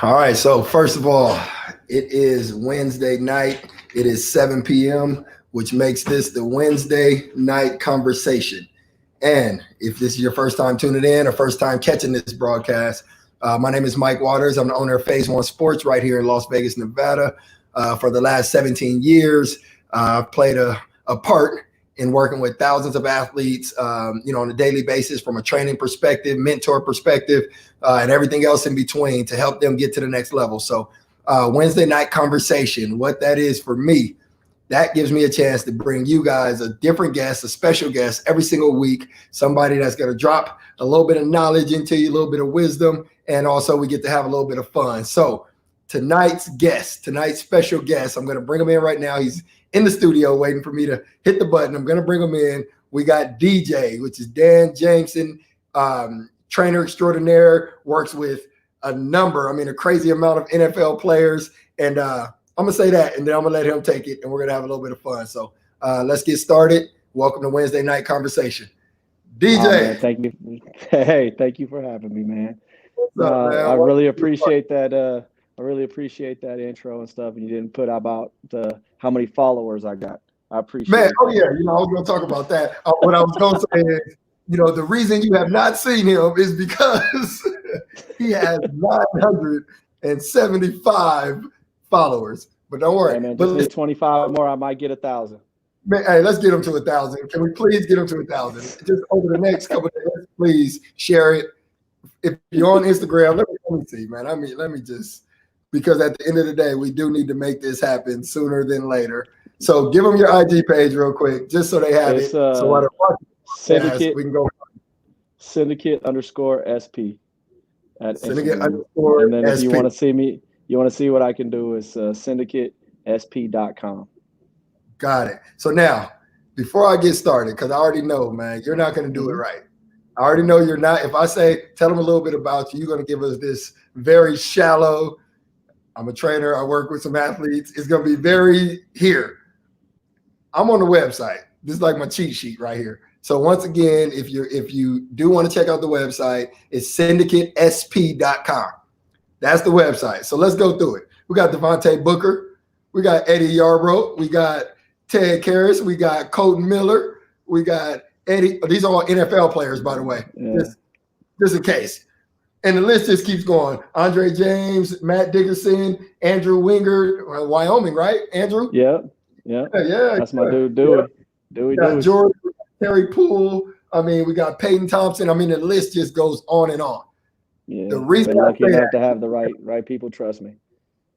All right. So first of all, it is Wednesday night. It is 7 p.m., which makes this the Wednesday night conversation. And if this is your first time tuning in or first time catching this broadcast, my name is Mike Waters. I'm the owner of Phase One Sports right here in Las Vegas, Nevada. For the last 17 years, I've played a part in working with thousands of athletes, on a daily basis from a training perspective, mentor perspective, and everything else in between to help them get to the next level. So Wednesday night conversation, what that is for me, that gives me a chance to bring you guys a different guest, a special guest every single week, somebody that's going to drop a little bit of knowledge into you, a little bit of wisdom, and also we get to have a little bit of fun. So tonight's special guest, I'm going to bring him in right now. He's in the studio waiting for me to hit the button. I'm going to bring him in. We got DJ, which is Dan Jameson, trainer extraordinaire, works with a crazy amount of NFL players. And I'm going to say that, and then I'm going to let him take it, and we're going to have a little bit of fun. So let's get started. Welcome to Wednesday Night Conversation. DJ. Oh, man, thank you. Hey, thank you for having me, man. What's up, man? I really appreciate that. I really appreciate that intro and stuff. And you didn't put about how many followers I got. I appreciate Man, it. oh yeah, I was going to talk about that. What I was going to say is, the reason you have not seen him is because he has 975 followers. But don't worry. Hey, man, just need 25 more. I might get 1,000. Man, hey, let's get him to 1,000. Can we please get him to 1,000? Just over the next couple of days, please share it. If you're on Instagram, let me see, man. Let me just, because at the end of the day, we do need to make this happen sooner than later. So give them your IG page real quick, just so they have it. So while they're watching, Syndicate, we can go. Syndicate _SP at Syndicate Instagram. _ And then if SP. you want to see me, you want to see what I can do is syndicatesp.com. Got it. So now, before I get started, because I already know, man, you're not going to do it right. I already know you're not. If I say, tell them a little bit about you, you're going to give us this very shallow, I'm a trainer, I work with some athletes. It's going to be very here. I'm on the website. This is like my cheat sheet right here. So once again, if you do want to check out the website, it's syndicatesp.com. That's the website. So let's go through it. We got Devontae Booker. We got Eddie Yarbrough. We got Ted Karras. We got Colton Miller. We got Eddie. These are all NFL players, by the way, just in case. And the list just keeps going. Andre James, Matt Dickerson, Andrew Winger, Wyoming, right? Andrew? Yeah. That's my dude, Dewey. We got George, Terry Poole. We got Peyton Thompson. The list just goes on and on. Yeah. The reason lucky enough to have the right people, trust me.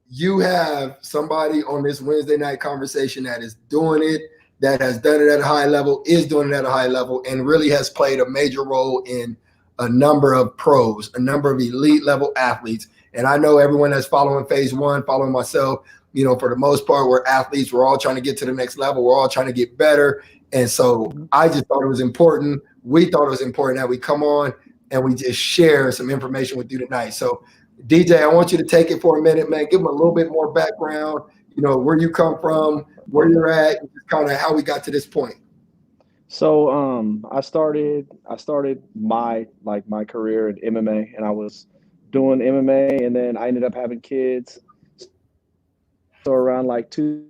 You have somebody on this Wednesday night conversation that is doing it, that has done it at a high level, is doing it at a high level, and really has played a major role in a number of pros, a number of elite level athletes. And I know everyone that's following Phase One, following myself, for the most part, we're athletes. We're all trying to get to the next level. We're all trying to get better. And so I just thought it was important. We thought it was important that we come on and we just share some information with you tonight. So DJ, I want you to take it for a minute, man. Give them a little bit more background, where you come from, where you're at, and just kind of how we got to this point. So I started my career in MMA, and I was doing MMA, and then I ended up having kids. So around two.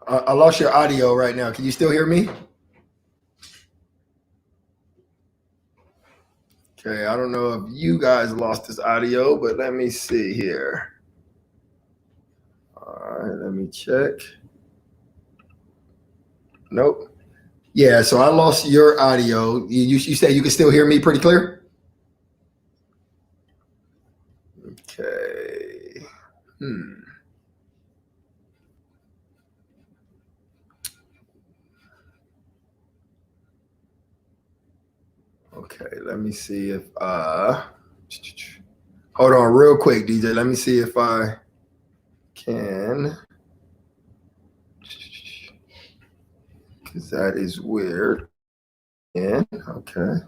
I lost your audio right now. Can you still hear me? Okay, I don't know if you guys lost this audio, but let me see here. All right, let me check. Nope. Yeah, so I lost your audio. You said you can still hear me pretty clear? Okay. Okay, let me see if hold on real quick, DJ. Let me see if I can, because that is weird. Yeah, okay.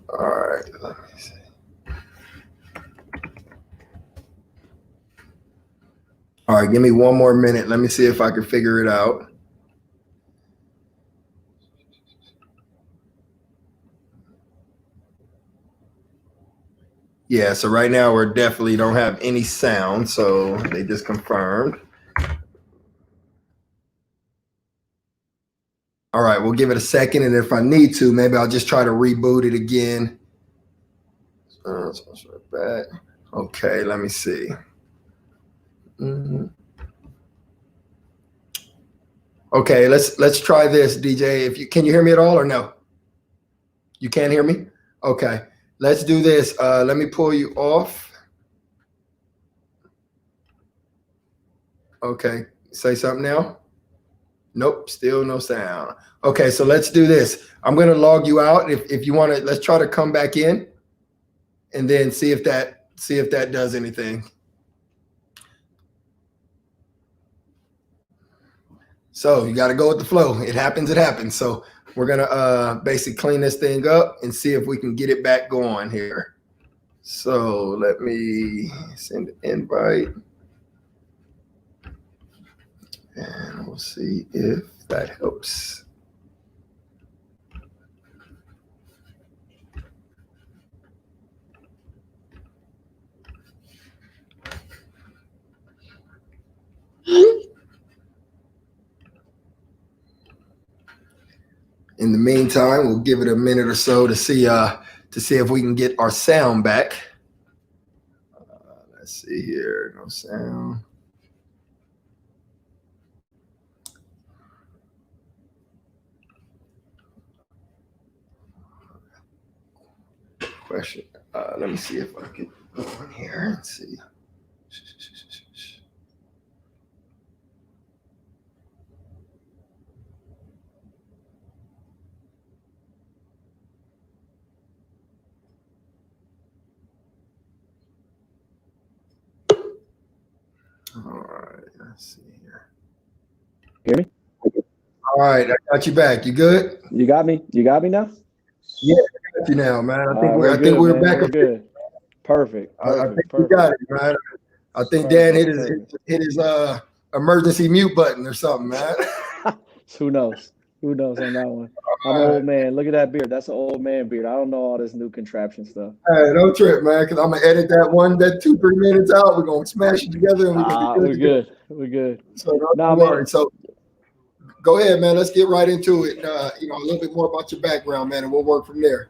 All right, let me see. All right, give me one more minute. Let me see if I can figure it out. Yeah, so right now we're definitely don't have any sound, so they just confirmed. All right, we'll give it a second, and if I need to, maybe I'll just try to reboot it again. Back. Okay, let me see. Okay, let's try this, DJ. Can you hear me at all or no? You can't hear me? Okay, let's do this. Let me pull you off. Okay, say something now. Nope, still no sound. Okay, so let's do this. I'm gonna log you out. If you want to, let's try to come back in, and then see if that does anything. So you got to go with the flow. It happens. It happens. So we're gonna basically clean this thing up and see if we can get it back going here. So let me send an invite, and we'll see if that helps. In the meantime, we'll give it a minute or so to see if we can get our sound back. Let's see here, no sound. Question. Let me see if I can go in here and see. All right, let's see here. Hear me? All right, I got you back. You good? You got me? You got me now? Yeah, I got you now, man. I think we're back. We're good. Perfect. I think we got it, man. I think Dan hit his emergency mute button or something, man. Who knows? Who knows on that one? I'm an old man. Look at that beard. That's an old man beard. I don't know all this new contraption stuff. Hey, don't trip, man, because I'm gonna edit that 2-3 minutes out. We're gonna smash it together, and we're good. We're good. So don't worry. So go ahead, man. Let's get right into it. A little bit more about your background, man, and we'll work from there.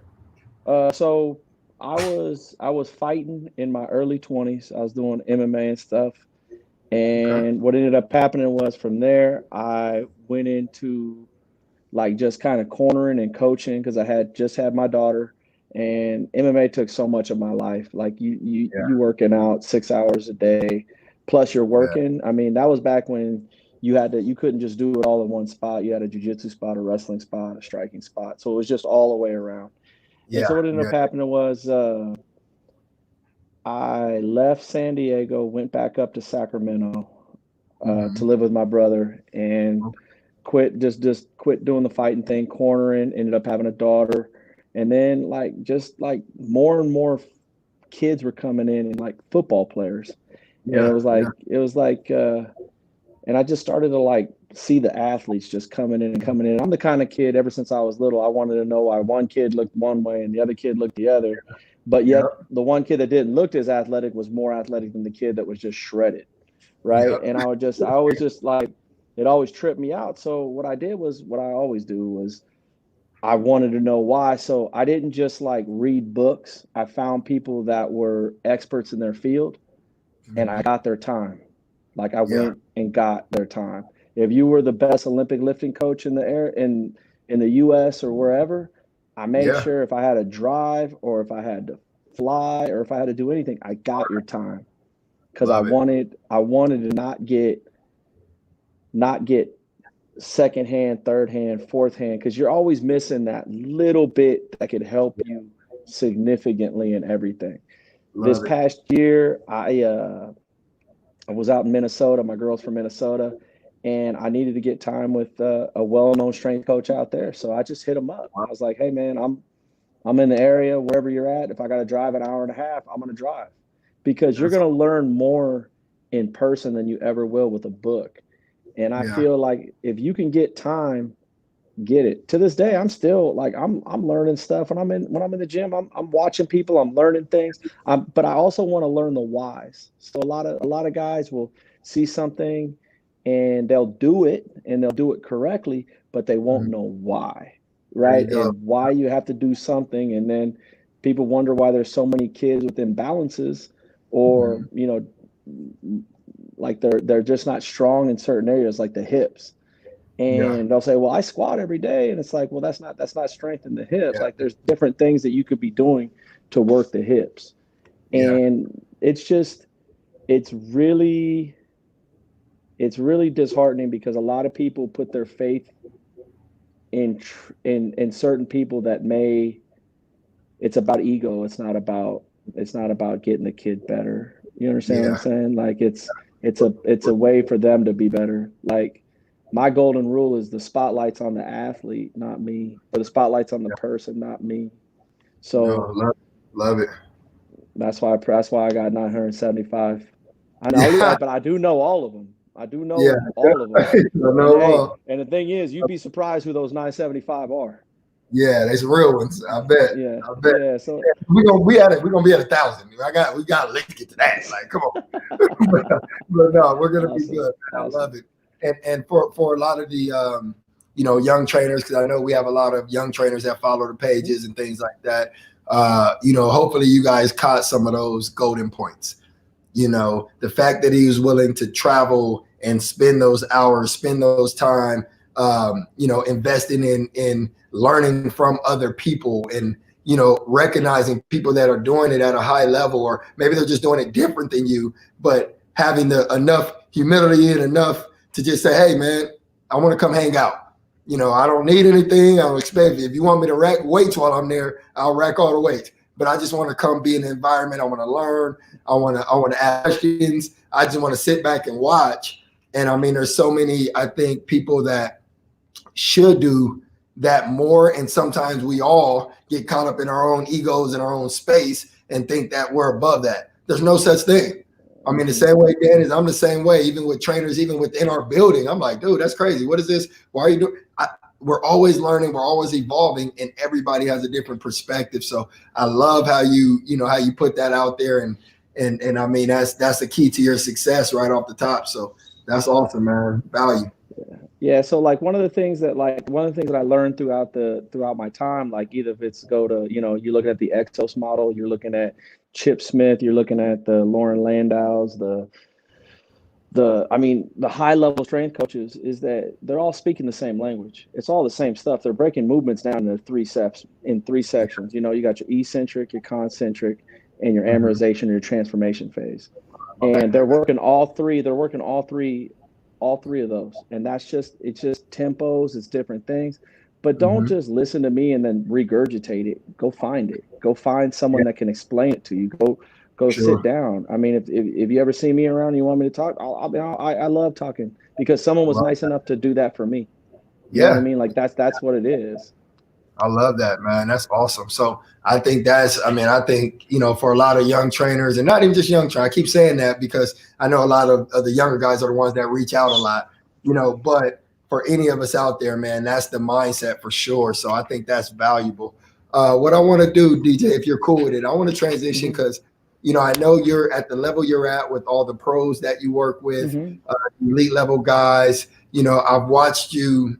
So I was fighting in my early 20s. I was doing MMA and stuff. And what ended up happening was from there, I went into like just kind of cornering and coaching because I had just had my daughter, and MMA took so much of my life. Like you working out 6 hours a day, plus you're working. Yeah. I mean, that was back when you couldn't just do it all in one spot. You had a jiu-jitsu spot, a wrestling spot, a striking spot. So it was just all the way around. Yeah. And so what ended up happening was I left San Diego, went back up to Sacramento to live with my brother, and quit doing the fighting thing, cornering, ended up having a daughter. And then more and more kids were coming in and like football players. Yeah, and it was like and I just started to like see the athletes just coming in. I'm the kind of kid ever since I was little, I wanted to know why one kid looked one way and the other kid looked the other. But yet the one kid that didn't look as athletic was more athletic than the kid that was just shredded. Right. Yep. And I was just like, it always tripped me out. So what I did was what I always do was I wanted to know why. So I didn't just like read books. I found people that were experts in their field and I got their time. Like I went and got their time. If you were the best Olympic lifting coach in the air in the US or wherever, I made sure if I had to drive or if I had to fly or if I had to do anything, I got your time. Because I wanted to not get second hand, third hand, fourth hand, because you're always missing that little bit that could help you significantly in everything. This past year, I was out in Minnesota. My girl's from Minnesota, and I needed to get time with a well-known strength coach out there. So I just hit him up. I was like, "Hey, man, I'm in the area wherever you're at. If I got to drive an hour and a half, I'm going to drive." Because you're going to learn more in person than you ever will with a book. And I feel like if you can get time, get it. To this day, I'm still like I'm learning stuff when I'm in the gym. I'm watching people. I'm learning things. But I also want to learn the whys. So a lot of guys will see something and they'll do it and they'll do it correctly, but they won't Mhm. know why, There you right? go. And why you have to do something, and then people wonder why there's so many kids with imbalances, or Mhm. like they're just not strong in certain areas, like the hips. Yeah. And they'll say, well, I squat every day. And it's like, well, that's not strength in the hips. Yeah. Like there's different things that you could be doing to work the hips. Yeah. And it's really it's really disheartening because a lot of people put their faith in certain people that may it's about ego. It's not about getting the kid better. You understand what I'm Yeah. saying? Like it's a way for them to be better. Like my golden rule is the spotlight's on the athlete, not me, or the spotlight's on the Yeah. person, not me. No, So love it. that's why I got 975. I know, Yeah. but I do know all of them. I do Yeah. know all of them. I And know. hey, and the thing is, you'd be surprised who those 975 are. Yeah, there's real ones. I bet. Yeah, I bet. yeah. So We're gonna be at 1,000. We got to at least get to that. Like, come on. but no, we're gonna be awesome, good. Man. I love awesome. it. And for a lot of the young trainers, because I know we have a lot of young trainers that follow the Mhm. pages and things like that. Hopefully you guys caught some of those golden points. The fact that he was willing to travel and spend those hours, spend those time, investing in learning from other people, and recognizing people that are doing it at a high level, or maybe they're just doing it different than you, but having the enough humility and enough to just say, hey man, I want to come hang out. I don't need anything. I don't expect it. If you want me to rack weights while I'm there, I'll rack all the weights. But I just want to come be in the environment. I want to learn. I want to ask questions. I just want to sit back and watch. And I mean, there's so many, I think, people that should do that more. And sometimes we all get caught up in our own egos and our own space and think that we're above that. There's no such thing. I mean, the Mhm. same way Dan is, I'm the same way, even with trainers, even within our building. I'm like, dude, that's crazy. What is this? Why are you doing? We're always learning, we're always evolving, and everybody has a different perspective. So I love how you put that out there, and I mean that's the key to your success right off the top. So that's awesome, man. Value. Yeah, so like one of the things that I learned throughout my time, like either if it's go to, you're looking at the Exos model, you're looking at Chip Smith, you're looking at the Lauren Landows, the high level strength coaches, is that they're all speaking the same language. It's all the same stuff. They're breaking movements down into three steps in three sections. You got your eccentric, your concentric, and your Mhm. amerization or your transformation phase. And they're working all three. They're working all three of those. And it's just tempos, it's different things. But don't Mhm. just listen to me and then regurgitate it. Go find it. Go find Yeah, someone that can explain it to you. Go sit sure. down. I mean, if you ever see me around and you want me to talk, I love talking because someone was Love nice that. enough to do that for me. You know what I Yeah, mean? Like that's what it is. I love that, man. That's awesome. So I think, for a lot of young trainers, and not even just young trainers, I keep saying that because I know a lot of the younger guys are the ones that reach out a lot, but for any of us out there, man, that's the mindset for sure. So I think that's valuable. What I want to do, DJ, if you're cool with it, I want to transition Hmm. because, I know you're at the level you're at with all the pros that you work with, Hmm. elite level guys. I've watched you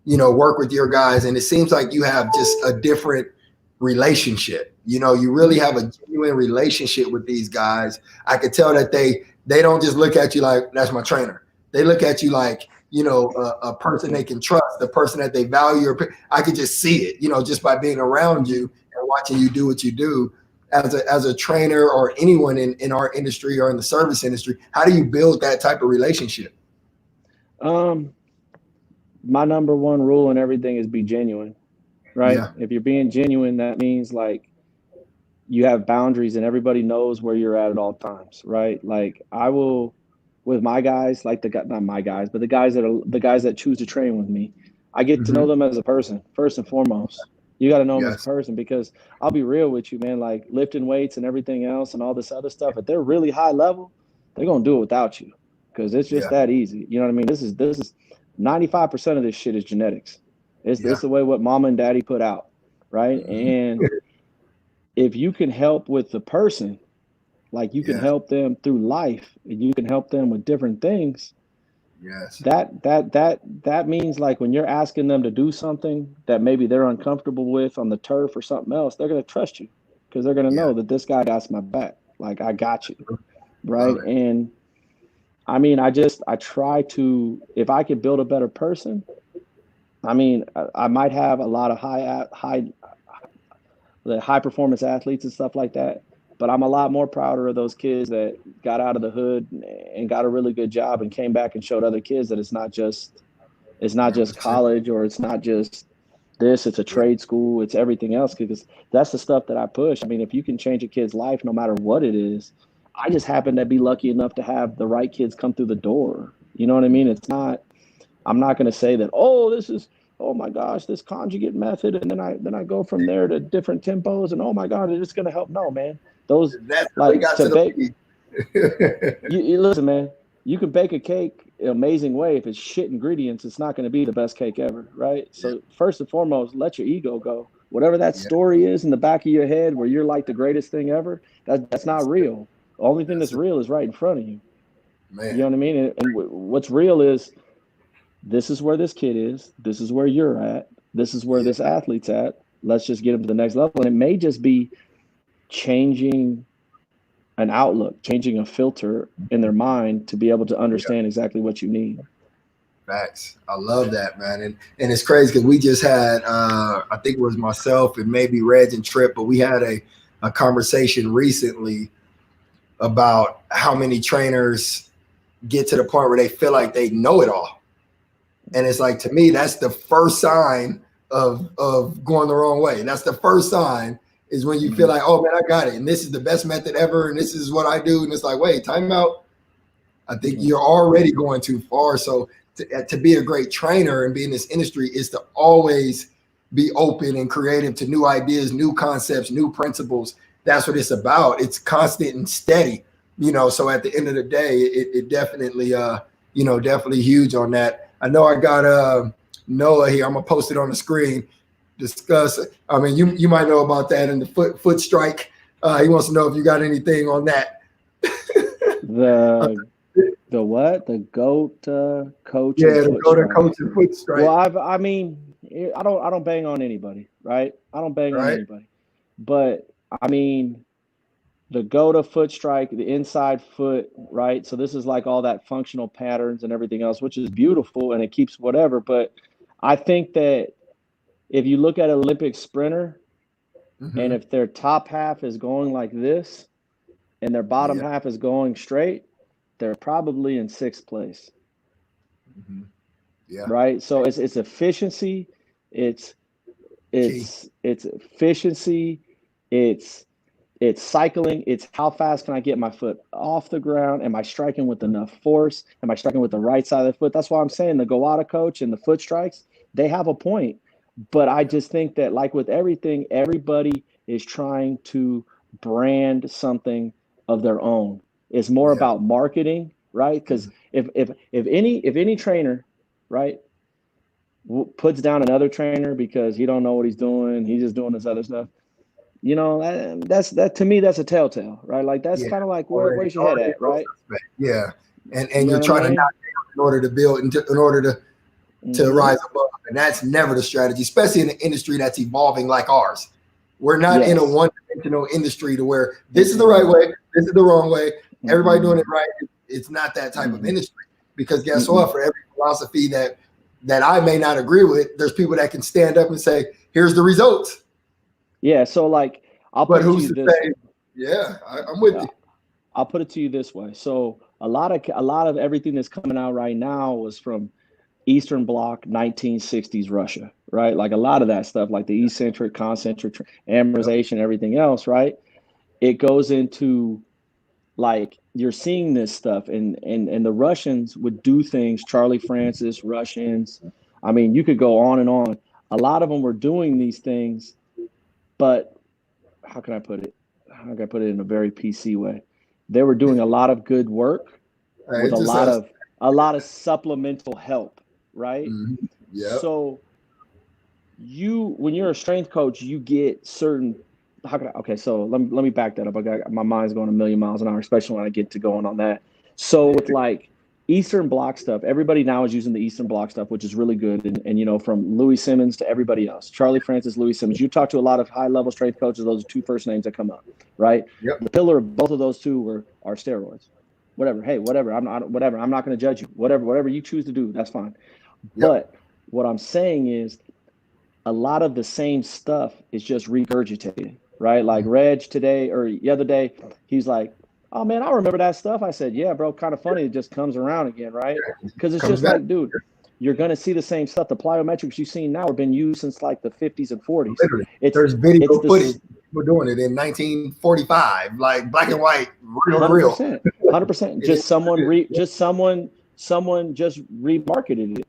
work with your guys, and it seems like you have just a different relationship. You really Hmm. have a genuine relationship with these guys. I could tell that they don't just look at you like that's my trainer. They look at you like a person Yeah. they can trust, a person that they value. I could just see it, just by being around Hmm. you and watching you do what you do. As a trainer or anyone in our industry or in the service industry, how do you build that type of relationship? Um, my number one rule in everything is be genuine, right? Yeah. If you're being genuine, that means like you have boundaries and everybody knows where you're at all times, right? Like I will with my guys, like not my guys, but the guys that choose to train with me, I get to know Hmm. them as a person first and foremost. You got to know them as a Yes. person because I'll be real with you, man. Like lifting weights and everything else and all this other stuff, if they're really high level, they're gonna do it without you because it's just Yeah. that easy. You know what I mean? This is 95% of this shit is genetics. It's the way what mama and daddy put out, right? And if you can help with the person, like you can help them through life and you can help them with different things, that means like when you're asking them to do something that maybe they're uncomfortable with on the turf or something else, they're going to trust you because they're going to know that this guy got my back. Like I got you, right? And I mean, I try to, if I could build a better person, I mean, I might have a lot of high performance athletes and stuff like that, but I'm a lot more prouder of those kids that got out of the hood and got a really good job and came back and showed other kids that it's not just college, or it's not just this, it's a trade school, it's everything else, because that's the stuff that I push. I mean, if you can change a kid's life, no matter what it is, I just happen to be lucky enough to have the right kids come through the door. You know what I mean? I'm not going to say that, oh my gosh, this conjugate method, and then I go from there to different tempos, and oh my God, it's going to help. No, man. That's how we got to bake. You listen, man. You can bake a cake an amazing way. If it's shit ingredients, it's not going to be the best cake ever, right? So first and foremost, let your ego go. Whatever that story is in the back of your head, where you're like the greatest thing ever, that's not real. The only thing that's real is right in front of you. Man. You know what I mean? And what's real is, this is where this kid is. This is where you're at. This is where this athlete's at. Let's just get him to the next level. And it may just be changing an outlook, changing a filter in their mind to be able to understand exactly what you need. Facts. I love that, man. And it's crazy because we just had, I think it was myself and maybe Reg and Trip, but we had a conversation recently about how many trainers get to the point where they feel like they know it all. And it's like, to me, that's the first sign of going the wrong way. That's the first sign, is when you feel like, oh man, I got it, and this is the best method ever, and this is what I do. And it's like, wait, time out. I think you're already going too far. So to be a great trainer and be in this industry is to always be open and creative to new ideas, new concepts, new principles. That's what it's about. It's constant and steady, so at the end of the day, it definitely, definitely huge on that. I know I got Noah here. I'm gonna post it on the screen. Discuss. I mean, you might know about that in the foot strike. He wants to know if you got anything on that. The what? The GOAT coach? Yeah, the GOAT coach and foot strike. Well, I mean, I don't bang on anybody, right? I don't bang on anybody, but I mean, the GOAT foot strike, the inside foot, right? So this is like all that functional patterns and everything else, which is beautiful and it keeps whatever. But I think that if you look at an Olympic sprinter, and if their top half is going like this and their bottom half is going straight, they're probably in sixth place. Right. So it's efficiency. It's efficiency. It's cycling. It's how fast can I get my foot off the ground? Am I striking with enough force? Am I striking with the right side of the foot? That's why I'm saying the Goata coach and the foot strikes, they have a point. But I just think that, like with everything, everybody is trying to brand something of their own. It's more about marketing, right? Because if any trainer, right, puts down another trainer because he don't know what he's doing, he's just doing this other stuff, that's to me, that's a telltale, right? Like that's kind of like where's your head at, right? Yeah, and you're trying to knock down in order to build, in order to rise above, and that's never the strategy, especially in an industry that's evolving like ours. We're not in a one-dimensional industry to where this is the right way, this is the wrong way, everybody doing it right. It's not that type of industry, because guess what? For every philosophy that I may not agree with, there's people that can stand up and say, here's the results. Yeah, so like I'll put it to you this way. Yeah, I'm with you. I'll put it to you this way. So a lot of everything that's coming out right now was from Eastern Bloc 1960s Russia, right? Like a lot of that stuff, like the eccentric, concentric, amerization, everything else, right? It goes into, like, you're seeing this stuff, and the Russians would do things, Charlie Francis, Russians. I mean, you could go on and on. A lot of them were doing these things, but how can I put it? How can I put it in a very PC way? They were doing a lot of good work with a lot of supplemental help, right? Yeah. So when you're a strength coach, you get certain. Okay, so let me back that up. My mind's going a million miles an hour, especially when I get to going on that. So with like Eastern Bloc stuff, everybody now is using the Eastern Bloc stuff, which is really good. And you know, from Louis Simmons to everybody else, Charlie Francis, Louis Simmons. You talk to a lot of high level strength coaches; those are two first names that come up, right? Yep. The pillar of both of those two are steroids. Whatever. Hey, whatever. I'm not. Whatever. I'm not going to judge you. Whatever you choose to do, that's fine. Yep. But what I'm saying is, a lot of the same stuff is just regurgitated, right? Like Reg today or the other day, he's like, "Oh man, I remember that stuff." I said, "Yeah, bro, kind of funny. It just comes around again, right?" Because it's just like, dude, you're gonna see the same stuff. The plyometrics you've seen now have been used since like the 50s and 40s. Literally, there's video footage. We're doing it in 1945, like black and white, real to real. 100%. Just someone just remarketed it.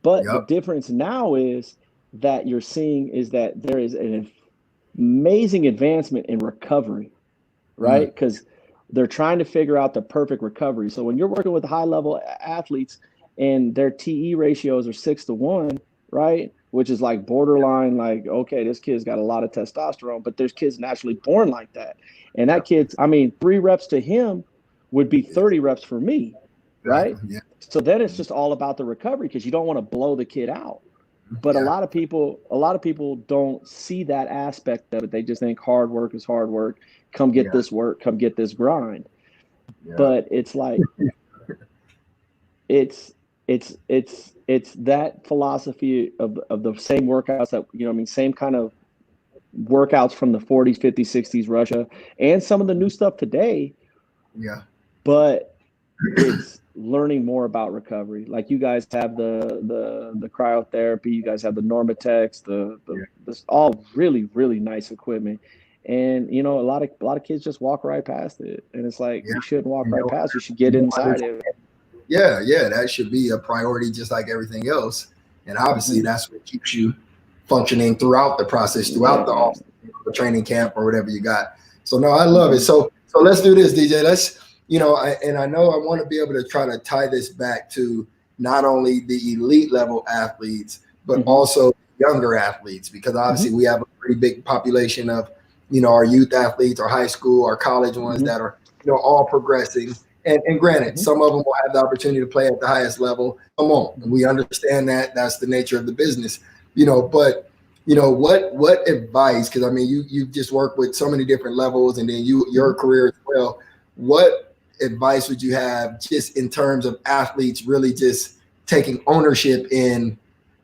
But the difference now is that you're seeing is that there is an amazing advancement in recovery, right? Because they're trying to figure out the perfect recovery. So when you're working with high level athletes and their TE ratios are 6-to-1, right? Which is like borderline, like, okay, this kid's got a lot of testosterone, but there's kids naturally born like that. And that kid's, 3 reps to him would be 30 reps for me, right? Yeah. So then it's just all about the recovery because you don't want to blow the kid out. But a lot of people don't see that aspect of it. They just think hard work is hard work. Come get this work, come get this grind. Yeah. But it's like it's that philosophy of the same workouts that, same kind of workouts from the 40s, 50s, 60s, Russia, and some of the new stuff today. Yeah. But it's learning more about recovery. Like you guys have the cryotherapy, you guys have the Normatex, this all really, really nice equipment. And a lot of kids just walk right past it. And it's like you shouldn't walk right past, you should get inside it. Yeah, that should be a priority just like everything else. And obviously that's what keeps you functioning throughout the process, throughout the training camp or whatever you got. So no, I love it. So let's do this, DJ. Let's I know I want to be able to try to tie this back to not only the elite level athletes, but also younger athletes, because obviously we have a pretty big population of, our youth athletes, our high school, our college ones that are, all progressing. And granted, some of them will have the opportunity to play at the highest level. Come on, we understand that that's the nature of the business, but what advice, because you just work with so many different levels and then your career as well. What advice would you have just in terms of athletes really just taking ownership in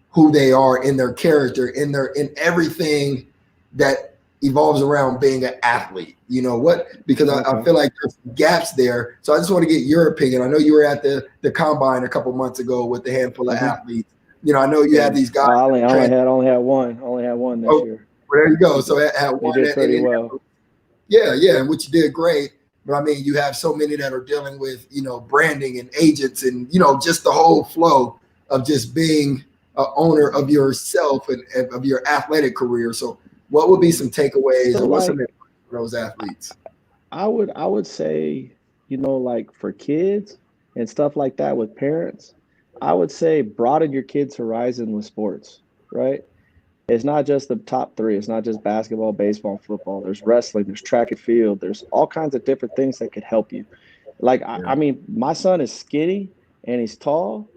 who they are, in their character, in everything that evolves around being an athlete? Because I feel like there's gaps there. So I just want to get your opinion. I know you were at the combine a couple months ago with a handful of athletes. I know you had these guys. I only had one this year. Well, there you go. So I had one. You did pretty well. Yeah, which you did great. But you have so many that are dealing with, branding and agents and, just the whole flow of just being an owner of yourself and of your athletic career. So what would be some takeaways or what's some advice for those athletes? I would say, like for kids and stuff like that with parents, I would say broaden your kids' horizon with sports, right? It's not just the top 3. It's not just basketball, baseball, football. There's wrestling, there's track and field. There's all kinds of different things that could help you. Like, my son is skinny and he's tall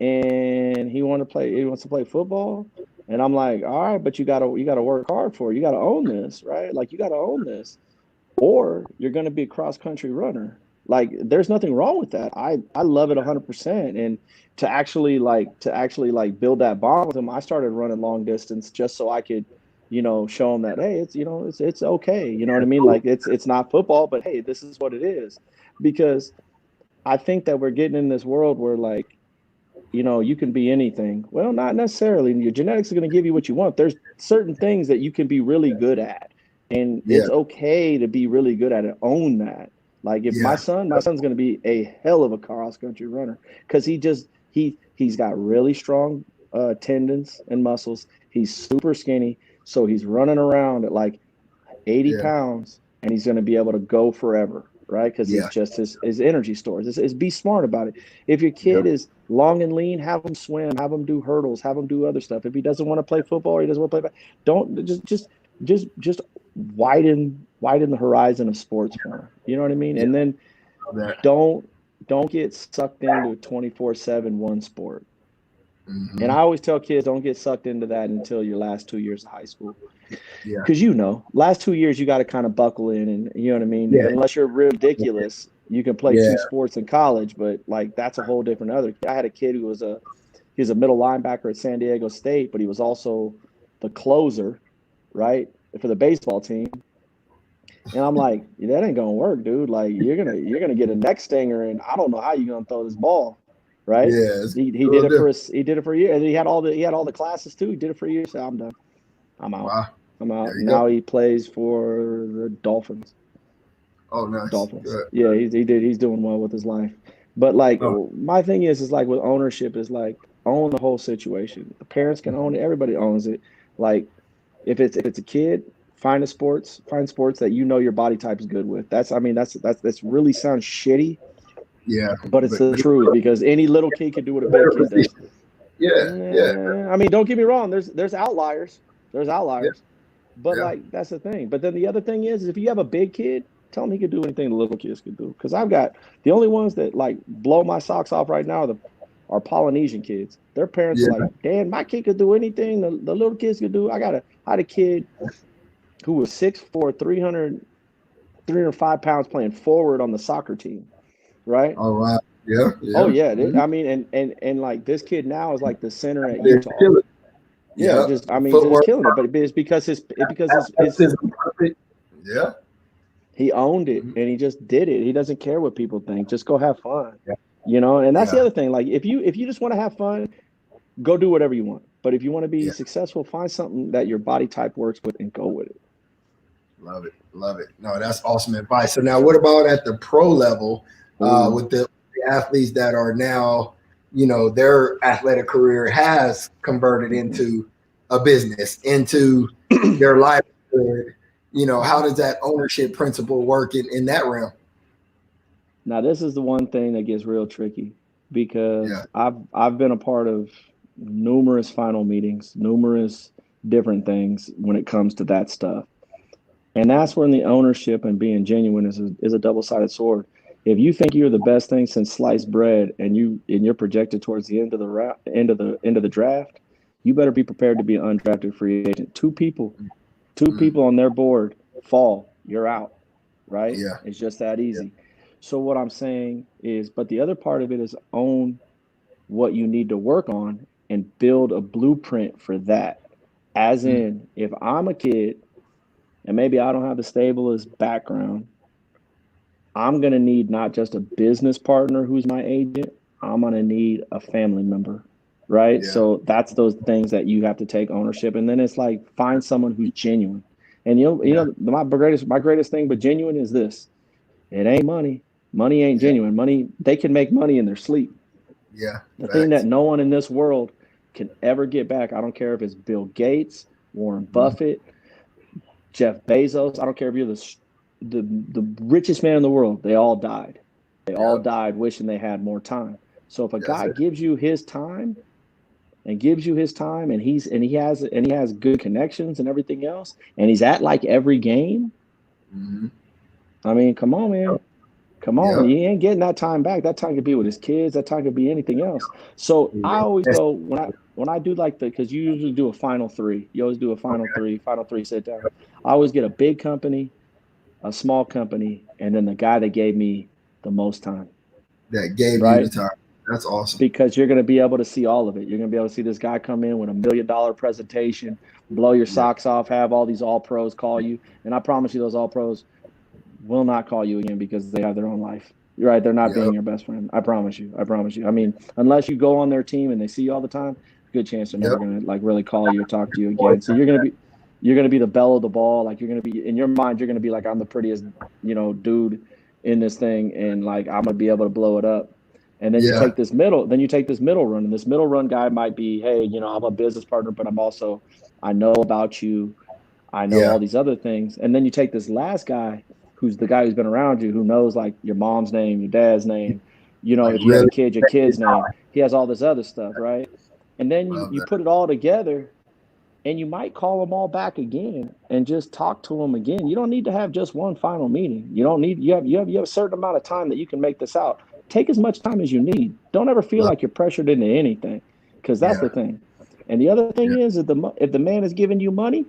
and he wants to play football. And I'm like, all right, but you gotta work hard for it. You gotta own this, right? Like you gotta own this. Or you're gonna be a cross-country runner. Like there's nothing wrong with that. I love it 100%. And to actually build that bond with him, I started running long distance just so I could, show him that, hey, it's okay. You know what I mean? Like it's not football, but hey, this is what it is. Because I think that we're getting in this world where like, you can be anything. Well, not necessarily. Your genetics are going to give you what you want. There's certain things that you can be really good at. And it's okay to be really good at it. Own that. Like if my son's going to be a hell of a cross-country runner because he's got really strong tendons and muscles. He's super skinny. So he's running around at like 80 pounds and he's going to be able to go forever, right? Because Yeah. it's just his energy stores. It's be smart about it. If your kid Yeah. is long and lean, have him swim, have him do hurdles, have him do other stuff. If he doesn't want to play football, or he doesn't want to play, don't just widen the horizon of sports for him. You know what I mean? Yeah. And then That. don't get sucked into 24/7 one sport. And Mm-hmm. I always tell kids, don't get sucked into that until your last 2 years of high school. Yeah. Because last 2 years you got to kind of buckle in, and you know what I mean. Yeah. Unless you're ridiculous, you can play Yeah. two sports in college, but like that's a whole different other. I had a kid who was a middle linebacker at San Diego State, but he was also the closer, right, for the baseball team. And I'm like, that ain't gonna work, dude. Like you're gonna get a neck stinger, and I don't know how you're gonna throw this ball, right? Yeah. It's He a did little it for different. he did it for a year, and he had all the classes too. He did it for a year. So I'm done. I'm out. Wow. I'm out. There you go. Now he plays for the Dolphins. Oh, nice. Dolphins. Good. Yeah, he's doing well with his life. But like Oh, my thing is like with ownership is like own the whole situation. The parents can own it. Everybody owns it. Like if it's a kid, find sports that you know your body type is good with. That's really sounds shitty, yeah. but it's the But truth because any little kid can do what a big better kid does. position. Yeah. Yeah. I mean, don't get me wrong. There's outliers. There's Yeah. outliers. But Yeah. like that's the thing. But then the other thing is if you have a big kid, tell him he can do anything the little kids can do. Because I've got the only ones that like blow my socks off right now are Polynesian kids. Their parents are Yeah. like, Dan, my kid could do anything the little kids could do. I had a kid who was 6'4", 305 pounds playing forward on the soccer team, right? All right. Yeah. Oh Yeah. yeah, Mm-hmm. I mean, and like this kid now is like the center at They're Utah. killing. Yeah, Yeah. just Footwork. killing it. But it's because his Athleticism. Perfect. Yeah. he owned it Mhm. and he just did it. He doesn't care what people think. Just go have fun. Yeah. And that's the Yeah. other thing. Like if you just want to have fun, go do whatever you want. But if you want to be Yeah. successful, find something that your body type works with and go with it. Love it. Love it. No, that's awesome advice. So now what about at the pro level with the athletes that are now, their athletic career has converted into a business, into their livelihood? How does that ownership principle work in that realm? Now this is the one thing that gets real tricky because Yeah. I've been a part of numerous final meetings, numerous different things when it comes to that stuff. And that's when the ownership and being genuine is a double-sided sword. If you think you're the best thing since sliced bread and you're projected towards the end of the draft, you better be prepared to be an undrafted free agent. Two people on their board fall, you're out, right? Yeah. It's just that Yeah. easy. So what I'm saying is, but the other part of it is own what you need to work on and build a blueprint for that. As in, if I'm a kid and maybe I don't have the stablest background, I'm going to need not just a business partner who's my agent, I'm going to need a family member, right? Yeah. So that's those things that you have to take ownership. And then it's like find someone who's genuine. And my greatest thing but genuine is this. It ain't money. Money ain't Yeah. genuine. Money, they can make money in their sleep. Yeah. The thing that no one in this world can ever get back, I don't care if it's Bill Gates, Warren Buffett, Jeff Bezos, I don't care if you're the richest man in the world, they all died. They all died wishing they had more time. So if a guy gives you his time and he has good connections and everything else, and he's at like every game, I mean, come on, man. Come on, you ain't getting that time back. That time could be with his kids. That time could be anything else. So I always go when I do like because you usually do a final three. You always do a final three sit down. I always get a big company, a small company, and then the guy that gave me the most time. That gave you the time. That's awesome. Because you're going to be able to see all of it. You're going to be able to see this guy come in with $1 million presentation, blow your socks off, have all these all pros call you, and I promise you, those all pros will not call you again because they have their own life. You're right. They're not being your best friend. I promise you. I mean, unless you go on their team and they see you all the time, good chance they're never going to like really call you or talk to you again. So you're going to be the belle of the ball. Like you're going to be in your mind, you're going to be like, I'm the prettiest, dude in this thing. And like, I'm going to be able to blow it up. And then you take this middle run, and this middle run guy might be, hey, I'm a business partner, but I know about you. I know all these other things. And then you take this last guy who's the guy who's been around you, who knows like your mom's name, your dad's name, Like if you have really a kid, your kid's name. He has all this other stuff, right? And then you love you that. put it all together, and you might call them all back again and just talk to them again. You don't need to have just one final meeting. You don't need you have a certain amount of time that you can make this out. Take as much time as you need. Don't ever feel Love, like you're pressured into anything, because that's yeah, the thing. And the other thing yeah, is, if the man is giving you money,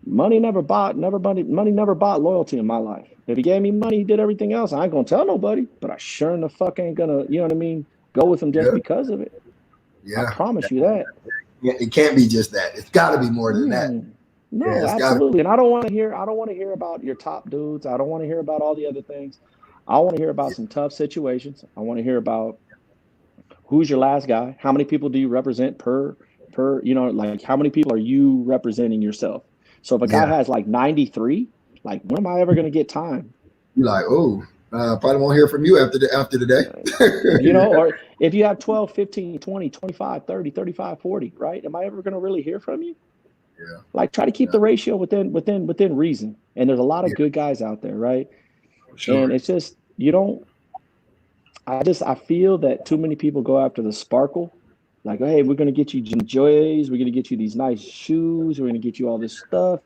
money never bought loyalty in my life. If he gave me money, he did everything else. I ain't gonna tell nobody, but I sure in the fuck ain't gonna, you know what I mean, go with him just yeah, because of it. I yeah. promise you that. Yeah, it can't be just that. It's got to be more than that. Mm, Yeah, no, it's got to. absolutely. And I don't want to hear about your top dudes. I don't want to hear about all the other things. I want to hear about Yeah, some tough situations. I want to hear about who's your last guy? How many people do you represent per, like how many people are you representing yourself? So if a guy yeah. has like 93, like when am I ever going to get time? You're like, oh, probably won't hear from you after today. Yeah, Or if you have 12, 15, 20, 25, 30, 35, 40, right? Am I ever going to really hear from you? yeah, Like try to keep yeah, the ratio within reason. And there's a lot of yeah, good guys out there, right? for And sure. it's just you don't. I feel that too many people go after the sparkle, like, hey, we're gonna get you Jim Joys, we're gonna get you these nice shoes, we're gonna get you all this stuff,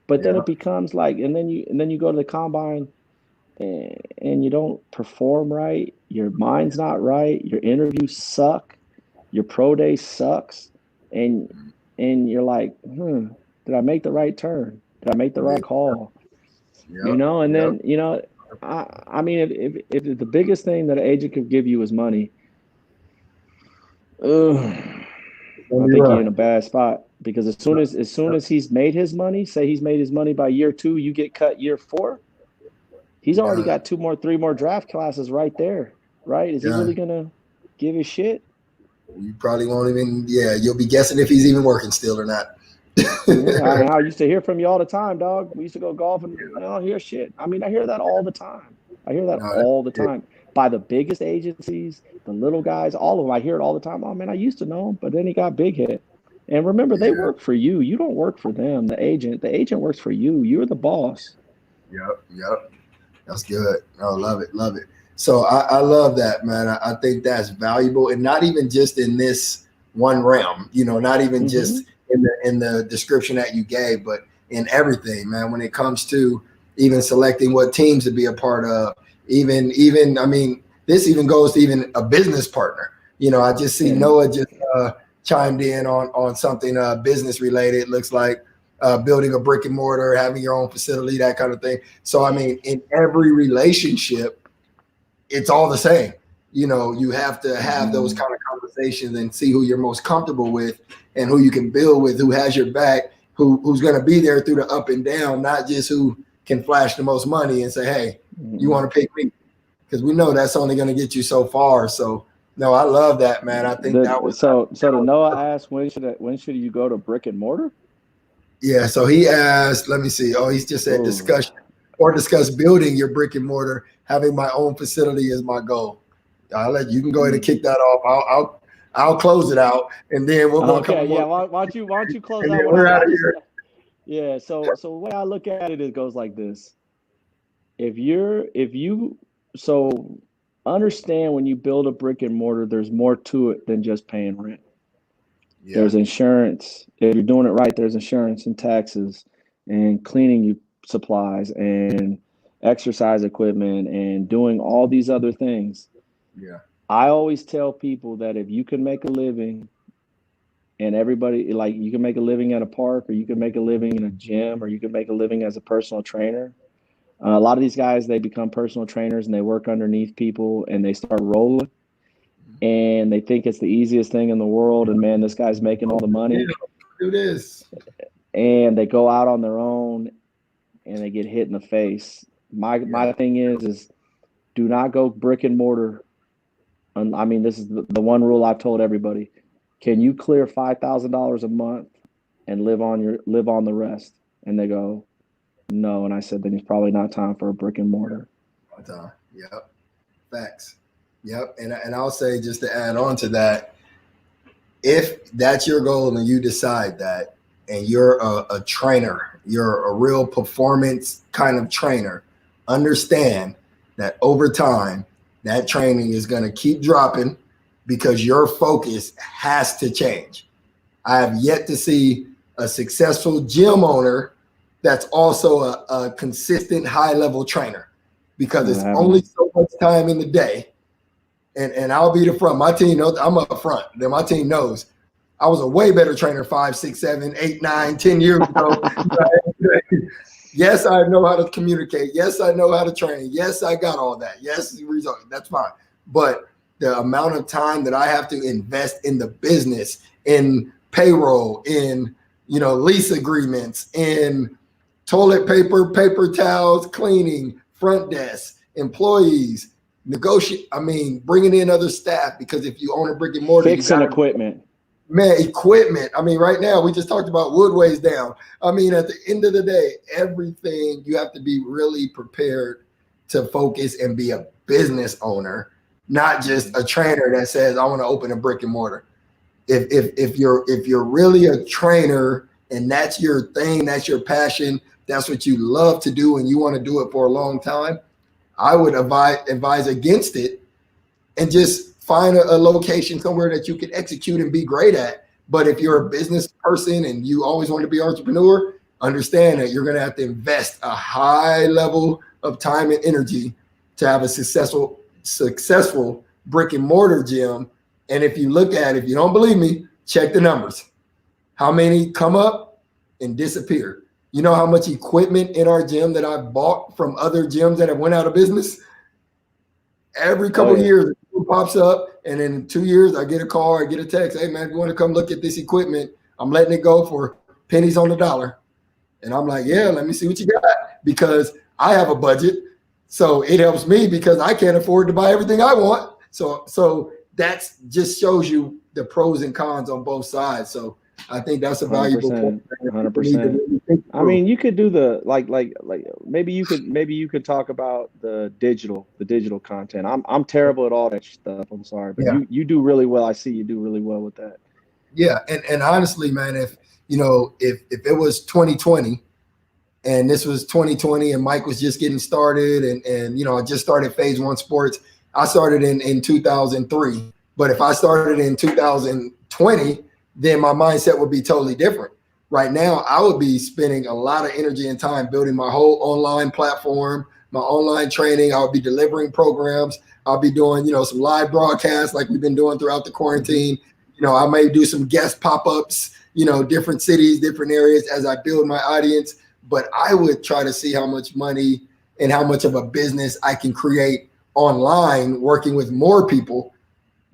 but then Yeah, it becomes like, and then you go to the combine and you don't perform right, your mind's not right, your interviews suck, your pro day sucks, and you're like, did I make the right turn? Did I make the right yeah, call? yeah, And yeah. then I mean, if the biggest thing that an agent could give you is money, ugh, I You're think you're in right. a bad spot, because as soon as he's made his money, say he's made his money by year 2, you get cut year 4, he's You're already done. got 3 more draft classes right there, right? Is he really Done. gonna give a shit? You probably won't even. Yeah, you'll be guessing if he's even working still or not. Yeah, I used to hear from you all the time, dog. We used to go golfing. I don't hear shit. I mean, I hear that all the time. I hear that No, all the it, time by the biggest agencies, the little guys, all of them. I hear it all the time. Oh man, I used to know him, but then he got big head. And remember, they yeah. work for you. You don't work for them. The agent works for you. You're the boss. Yep. Yep. That's good. Oh, love it. Love it. So I love that, man. I think that's valuable, and not even just in this one realm, not even Hmm. just in the description that you gave, but in everything, man. When it comes to even selecting what teams to be a part of, even I mean, this even goes to even a business partner. I just see Yeah. Noah just chimed in on something business related. Looks like building a brick and mortar, having your own facility, that kind of thing. So I mean, in every relationship, it's all the same. You have to have those Hmm. kind of conversations and see who you're most comfortable with and who you can build with, who has your back, who's going to be there through the up and down, not just who can flash the most money and say, hey, you Hmm. want to pick me? Because we know that's only going to get you so far. So no, I love that, man. I think that was So the Noah asked, when should you go to brick and mortar? yeah. So he asked, let me see. Oh, he's just said Oh, discussion or discuss building your brick and mortar. Having my own facility is my goal. I'll let you can go ahead and kick that off. I'll close it out, and then we'll go a okay, couple yeah. more, Why don't you close and then that one we're out? out of here. Yeah. So the way I look at it, it goes like this: if you so understand, when you build a brick and mortar, there's more to it than just paying rent. Yeah, There's insurance. If you're doing it right, there's insurance and taxes and cleaning supplies and exercise equipment and doing all these other things. yeah, I always tell people that if you can make a living, and everybody, like, you can make a living at a park, or you can make a living in a gym, or you can make a living as a personal trainer. A lot of these guys, they become personal trainers and they work underneath people and they start rolling, and they think it's the easiest thing in the world. And man, this guy's making all the yeah. money, Do this. and they go out on their own and they get hit in the face. My Yeah, thing is do not go brick and mortar. And I mean, this is the one rule I've told everybody. Can you clear $5,000 a month and live on the rest? And they go, no. And I said, then it's probably not time for a brick and yeah. mortar. All the time. Yep. Facts. Yep. And I'll say, just to add on to that, if that's your goal and you decide that, and you're a trainer, you're a real performance kind of trainer, understand that over time, that training is going to keep dropping because your focus has to change. I have yet to see a successful gym owner that's also a consistent high level trainer because it's only so much time in the day. And I'll be the front. My team knows I'm up front. Then my team knows I was a way better trainer 5, 6, 7, 8, 9, 10 years ago. Yes, I know how to communicate. Yes, I know how to train. Yes, I got all that. Yes, result. That's fine. But the amount of time that I have to invest in the business, in payroll, in lease agreements, in toilet paper, paper towels, cleaning, front desk, employees, negotiate. I mean, bringing in other staff, because if you own a brick and mortar, fixing equipment. Man, equipment. I mean, right now we just talked about wood weighs down. I mean, at the end of the day, everything, you have to be really prepared to focus and be a business owner, not just a trainer that says, I want to open a brick and mortar. If you're really a trainer and that's your thing, that's your passion, that's what you love to do and you want to do it for a long time, I would advise against it and just find a location somewhere that you can execute and be great at. But if you're a business person and you always want to be an entrepreneur, understand that you're going to have to invest a high level of time and energy to have a successful brick and mortar gym. And if you look at it, if you don't believe me, check the numbers. How many come up and disappear? You know how much equipment in our gym that I bought from other gyms that have went out of business? Every couple of years, it pops up, and in 2 years, I get a call, I get a text. Hey, man, if you want to come look at this equipment, I'm letting it go for pennies on the dollar. And I'm like, yeah, let me see what you got, because I have a budget. So it helps me because I can't afford to buy everything I want. So that's just shows you the pros and cons on both sides. So I think that's a valuable 100%. I mean, you could do the like maybe you could talk about the digital content. I'm terrible at all that stuff. I'm sorry, but you do really well. I see you do really well with that. Yeah, and honestly, man, if it was 2020 and this was 2020 and Mike was just getting started and I just started Phase One Sports. I started in 2003, but if I started in 2020, then my mindset would be totally different. Right now, I would be spending a lot of energy and time building my whole online platform, my online training. I'll be delivering programs. I'll be doing, some live broadcasts like we've been doing throughout the quarantine. I may do some guest pop-ups, different cities, different areas as I build my audience. But I would try to see how much money and how much of a business I can create online working with more people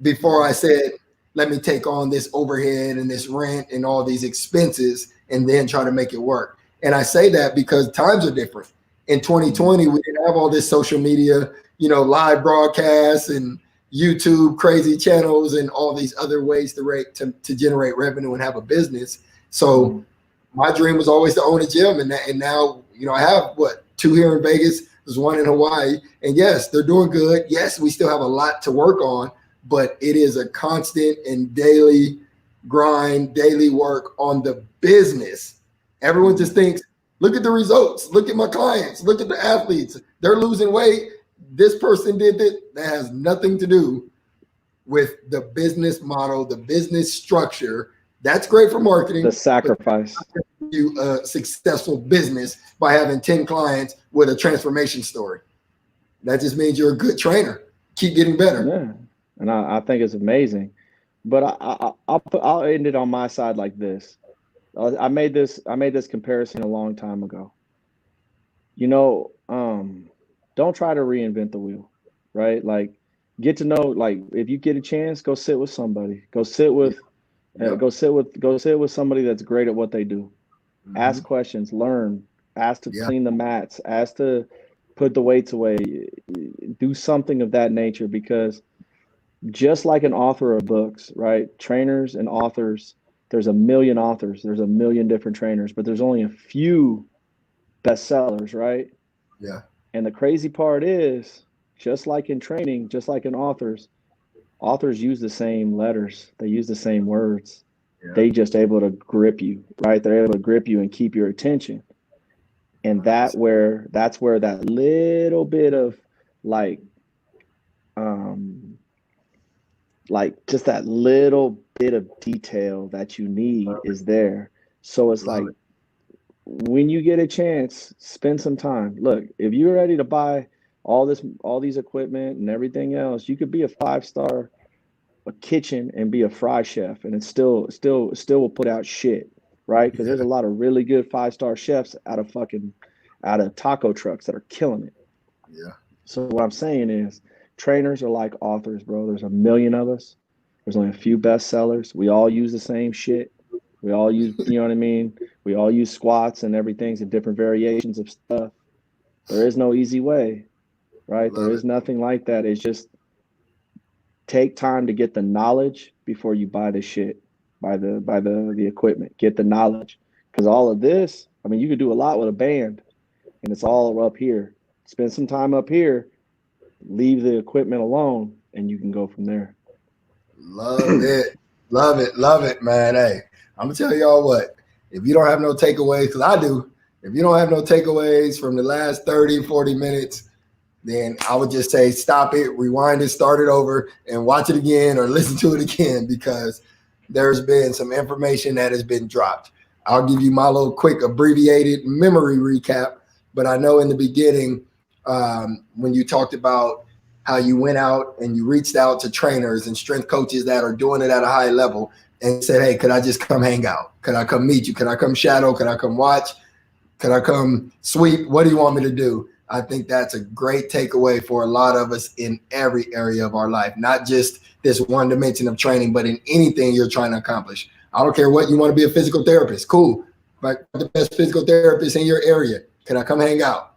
before I said, let me take on this overhead and this rent and all these expenses and then try to make it work. And I say that because times are different. In 2020, we didn't have all this social media, live broadcasts and YouTube crazy channels and all these other ways to generate revenue and have a business. So my dream was always to own a gym. And now, I have two here in Vegas. There's one in Hawaii. And yes, they're doing good. Yes, we still have a lot to work on, but it is a constant and daily grind, daily work on the business. Everyone just thinks, look at the results. Look at my clients. Look at the athletes. They're losing weight. This person did it. That has nothing to do with the business model, the business structure. That's great for marketing. The sacrifice. You a successful business by having 10 clients with a transformation story. That just means you're a good trainer. Keep getting better. Yeah. And I think it's amazing, but I'll end it on my side like this. I made this comparison a long time ago. Don't try to reinvent the wheel, right? Like, get to know. Like, if you get a chance, go sit with somebody. Go sit with somebody that's great at what they do. Mm-hmm. Ask questions, learn. Ask to clean the mats. Ask to put the weights away. Do something of that nature, because just like an author of books, right? Trainers and authors, there's a million authors, there's a million different trainers, but there's only a few bestsellers, right? Yeah. And the crazy part is, just like in training, just like in authors use the same letters, they use the same words. They just able to grip you, right? They're able to grip you and keep your attention. And that's where that little bit of like just that little bit of detail that you need is there. So it's like when you get a chance, spend some time. Look, if you're ready to buy all these equipment and everything else, you could be a 5-star kitchen and be a fry chef, and it still will put out shit, right? Because there's a lot of really good 5-star chefs out of taco trucks that are killing it. Yeah. So what I'm saying is, trainers are like authors, bro. There's a million of us. There's only a few bestsellers. We all use the same shit. We all use, you know what I mean? We all use squats and everything's and different variations of stuff. There is no easy way, right? There is nothing like that. It's just take time to get the knowledge before you buy the shit, buy the equipment. Get the knowledge. Because all of this, I mean, you could do a lot with a band, and it's all up here. Spend some time up here, leave the equipment alone, and you can go from there. Love it. Love it, man. Hey, I'm going to tell y'all what. If you don't have no takeaways, because I do, if you don't have no takeaways from the last 30, 40 minutes, then I would just say stop it, rewind it, start it over, and watch it again or listen to it again, because there's been some information that has been dropped. I'll give you my little quick abbreviated memory recap, but I know in the beginning when you talked about how you went out and you reached out to trainers and strength coaches that are doing it at a high level and said, hey, could I just come hang out? Could I come meet you? Could I come shadow? Could I come watch? Could I come sweep? What do you want me to do? I think that's a great takeaway for a lot of us in every area of our life, not just this one dimension of training, but in anything you're trying to accomplish. I don't care what you want to be a physical therapist. Cool. But the best physical therapist in your area. Can I come hang out?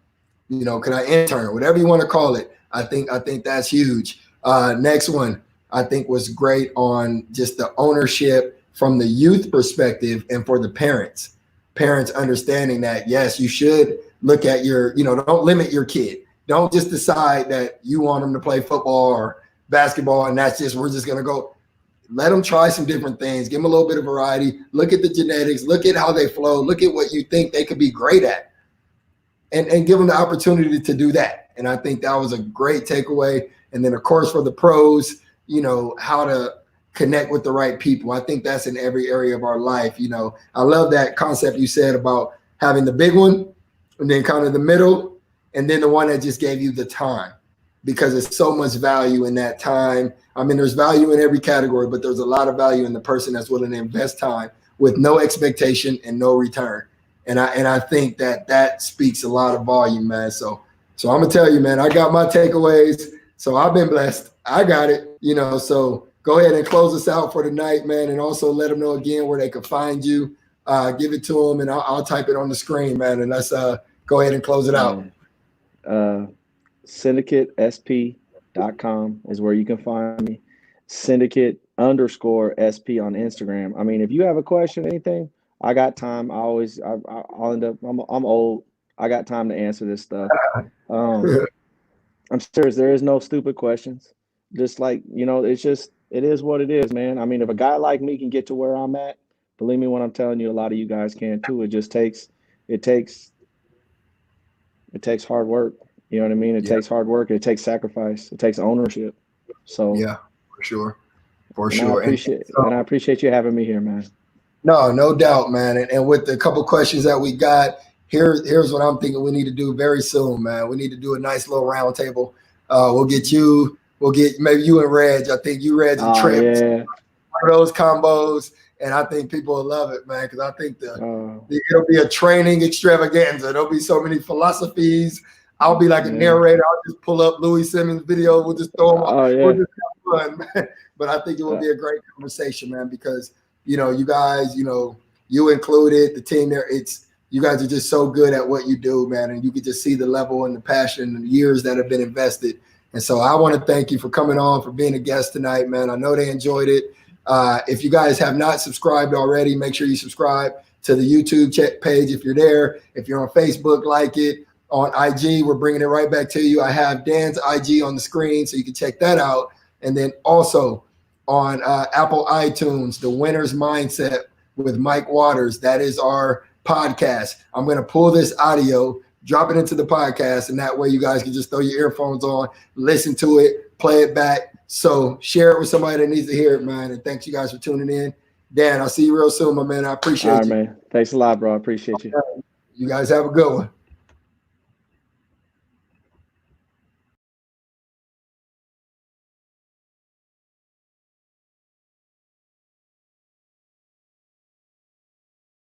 You know, can I intern? Whatever you want to call it. I think that's huge. Next one, I think was great on just the ownership from the youth perspective and for the parents. Parents understanding that, yes, you should look at don't limit your kid. Don't just decide that you want them to play football or basketball and we're just going to go. Let them try some different things. Give them a little bit of variety. Look at the genetics. Look at how they flow. Look at what you think they could be great at. And give them the opportunity to do that. And I think that was a great takeaway. And then, of course, for the pros, how to connect with the right people. I think that's in every area of our life. I love that concept you said about having the big one and then kind of the middle and then the one that just gave you the time, because there's so much value in that time. I mean, there's value in every category, but there's a lot of value in the person that's willing to invest time with no expectation and no return. And I think that speaks a lot of volume, man. So I'm gonna tell you, man, I got my takeaways. So I've been blessed. I got it, so go ahead and close us out for tonight, man. And also let them know again where they can find you. Give it to them and I'll type it on the screen, man. And let's go ahead and close it out. SyndicateSP.com is where you can find me. Syndicate_SP on Instagram. I mean, if you have a question, anything, I got time. I'll end up, I'm old. I got time to answer this stuff. I'm serious. There is no stupid questions. Just like, it is what it is, man. I mean, if a guy like me can get to where I'm at, believe me when I'm telling you, a lot of you guys can too. It takes hard work. You know what I mean? It takes hard work. It takes sacrifice. It takes ownership. So yeah, for sure. I appreciate you having me here, man. No doubt, man. And with the couple questions that we got, here's what I'm thinking we need to do very soon, man. We need to do a nice little round table. We'll get maybe you and Reg. I think you, Reg, and Trip. Yeah. One of those combos. And I think people will love it, man, because I think it'll be a training extravaganza. There'll be so many philosophies. I'll be like a narrator. I'll just pull up Louis Simmons' video. We'll just throw them on. We'll just have fun, man. But I think it will be a great conversation, man, because, you guys, you included, the team there, you guys are just so good at what you do, man. And you can just see the level and the passion and the years that have been invested. And so I want to thank you for coming on, for being a guest tonight, man. I know they enjoyed it. If you guys have not subscribed already, make sure you subscribe to the YouTube page if you're there. If you're on Facebook, like it. On IG, we're bringing it right back to you. I have Dan's IG on the screen, so you can check that out. And then also, on Apple iTunes, The Winner's Mindset with Mike Waters. That is our podcast. I'm going to pull this audio, drop it into the podcast, and that way you guys can just throw your earphones on, listen to it, play it back. So share it with somebody that needs to hear it, man. And thanks you guys for tuning in. Dan, I'll see you real soon, my man. I appreciate you. Man. Thanks a lot, bro. I appreciate you. You guys have a good one.